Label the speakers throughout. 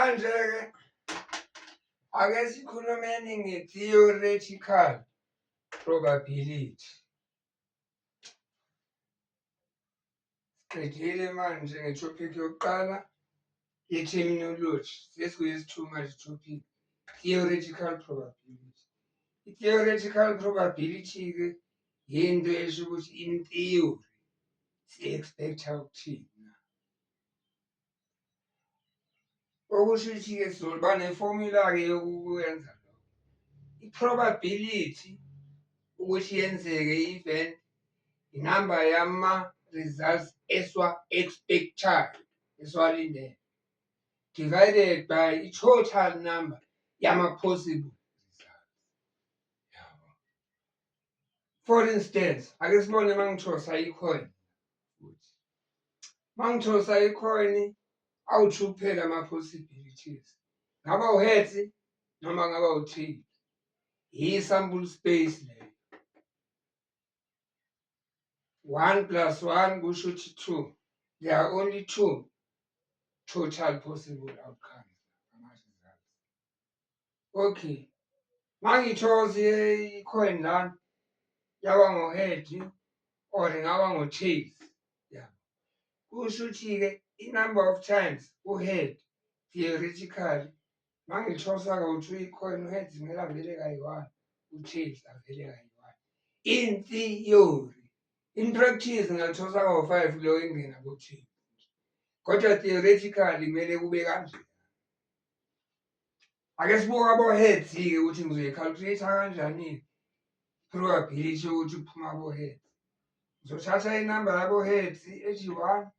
Speaker 1: Manje-ke ake sikhulumeni nge-theoretical probability. Siqedile manje nge-topic yokuqala ye-terminology. Sesiyisithuma manje topic theoretical probability. I-theoretical probability-ke yinto esho ukuthi in theory si-expect-a ukuthini. Okusho ukuthi-ke sizoba ne-formula-ke yokuyenza lokho. I-probability ukuthi yenzeke i-event inamba yama-results esiwa-expect-ayo esiwalindele divided by i-total number yama-possible results. Yabo. For instance, ake sibone mangithosa icoin ukuthi mangithosa icoin awu-2 kuphela ama-possibilities. Ngaba u-heads noma ngaba u-tails. I-sample space leyo. 1 plus 1 kusho ukuthi 2. There are only 2 total possible outcomes. Okay. Mangithoze icoin lana yaba ngo-head or ngaba ngo-tails. Yeah. Kusho ukuthi-ke i-number of times u-head theoretically mangithosa kawu-2 icoin u-heads kumele avele kayi-1, u-tails avele kayi-1. In theory. In practice ngalithosa kawu-5 kuleyo ingena ku-tails. Kodwa theoretically kumele kube kanje. Ake sibuke abo-heads-ke ukuthi ngizoyi-calculate-a kanjani probability yokuthi kuphuma abo-heads. Ngizothatha inamba yabo-heads ethi 1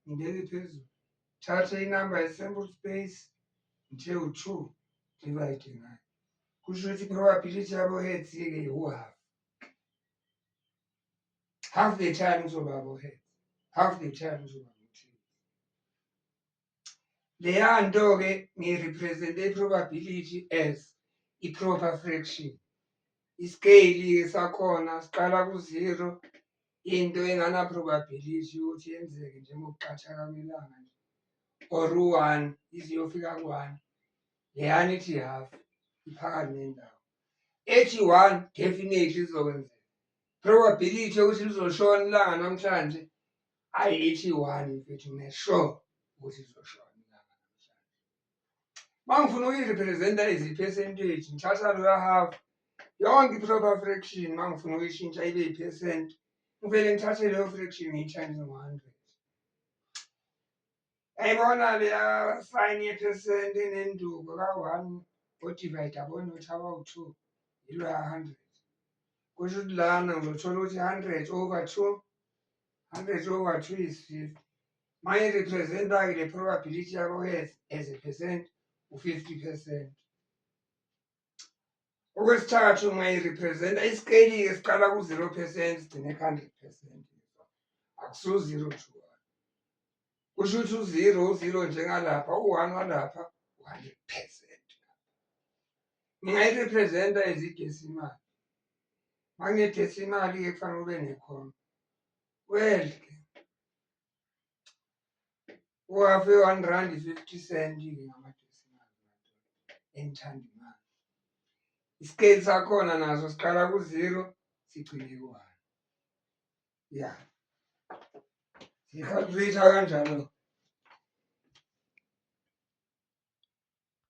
Speaker 1: ngibeke phezulu. Thathe inamba ye-sample space ngithe u-2 divide ngayo. Kusho ukuthi i-probability yabo-heads-ke u-half. Half the time kuzoba abo-heads. Half the time kuzoba u-tails. Leya nto-ke ngiyi-represent-e i-probability as i-proper fraction. Iskeyili-ke sakhona siqala ku-0, into engana-probability ukuthi yenzeke njengokuqathanga kwelanga nje, or u-1 ize iyofika ku-1. Leyana ithi half iphakathi nendawo. Ethi 1 definitely izokwenzeka. Probability yokuthi lizoshona ilanga namhlanje ayithi 1 mfethu ngi-sure ukuthi lizoshona ilanga namhlanje. Mangifuna ukuyi-represent-a as i-percentage ngithatha loya half yonke i-proper fraction mangifuna ukuyishintsha ibe yi-percent ngivele ngithathe leyo fraction ngiyi-times ngo-100. Yayibona leya sign ye-percent enenduku ka-1 odivayida abo-nought abawu-2 yiloya 100. Kusho ukuthi lana ngizothola ukuthi 100 over 2, 100 over 2 is 50. Mayi-represent-a-ke le probability yabo-heads as a percent u-50%. Okwesithathu ngayi-represent-a iskeyili-ke siqala ku-0% sigcine ku-100%. Akusiwo 0 to 1. Kusho ukuthi u-0 njengalapha, u-1 walapha u-100%. Ngingayi-represent-a as i-decimal. Mangine-decimal-ke kufanele ube nekhoma. Well-ke u-half we-R1 is 50 cent-ke ngama-decimal engithanda imali. Isikeyili sakhona naso siqala ku-0 sigcine ku-1. Yeah. Siyi-calculate-a kanjalo.